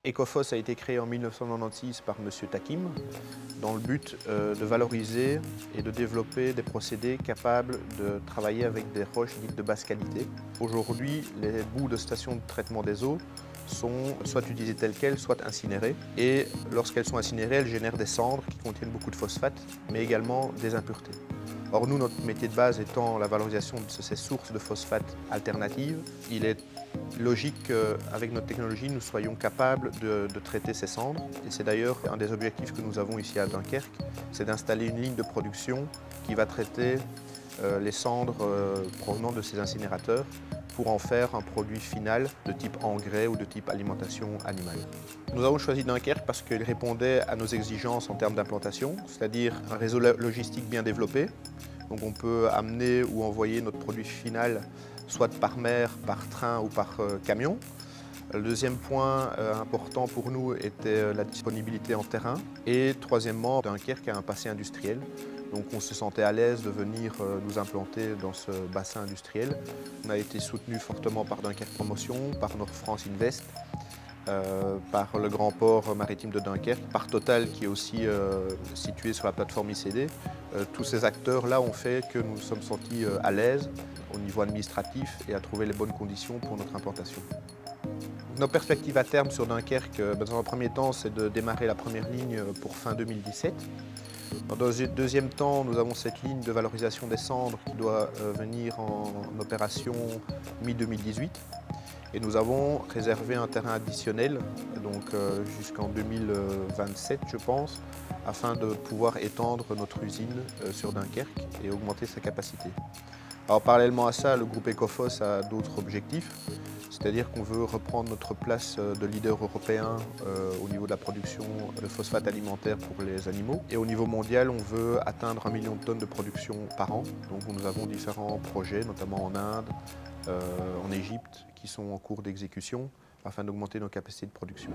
Ecofos a été créé en 1996 par M. Takim dans le but de valoriser et de développer des procédés capables de travailler avec des roches dites de basse qualité. Aujourd'hui, les boues de stations de traitement des eaux sont soit utilisées telles quelles, soit incinérées. Et lorsqu'elles sont incinérées, elles génèrent des cendres qui contiennent beaucoup de phosphate, mais également des impuretés. Or nous, notre métier de base étant la valorisation de ces sources de phosphate alternatives, il est logique qu'avec notre technologie, nous soyons capables de traiter ces cendres. Et c'est d'ailleurs un des objectifs que nous avons ici à Dunkerque, c'est d'installer une ligne de production qui va traiter les cendres provenant de ces incinérateurs pour en faire un produit final de type engrais ou de type alimentation animale. Nous avons choisi Dunkerque parce qu'il répondait à nos exigences en termes d'implantation, c'est-à-dire un réseau logistique bien développé. Donc on peut amener ou envoyer notre produit final soit par mer, par train ou par camion. Le deuxième point important pour nous était la disponibilité en terrain. Et troisièmement, Dunkerque a un passé industriel. Donc on se sentait à l'aise de venir nous implanter dans ce bassin industriel. On a été soutenu fortement par Dunkerque Promotion, par Nord France Invest, par le grand port maritime de Dunkerque, par Total qui est aussi situé sur la plateforme ICD. Tous ces acteurs-là ont fait que nous nous sommes sentis à l'aise au niveau administratif et à trouver les bonnes conditions pour notre implantation. Nos perspectives à terme sur Dunkerque, dans un premier temps, c'est de démarrer la première ligne pour fin 2017. Dans un deuxième temps, nous avons cette ligne de valorisation des cendres qui doit venir en opération mi-2018. Et nous avons réservé un terrain additionnel, donc jusqu'en 2027 je pense, afin de pouvoir étendre notre usine sur Dunkerque et augmenter sa capacité. Alors parallèlement à ça, le groupe Ecofos a d'autres objectifs, c'est-à-dire qu'on veut reprendre notre place de leader européen au niveau de la production de phosphate alimentaire pour les animaux. Et au niveau mondial, on veut atteindre 1 million de tonnes de production par an. Donc nous avons différents projets, notamment en Inde, en Égypte, qui sont en cours d'exécution afin d'augmenter nos capacités de production.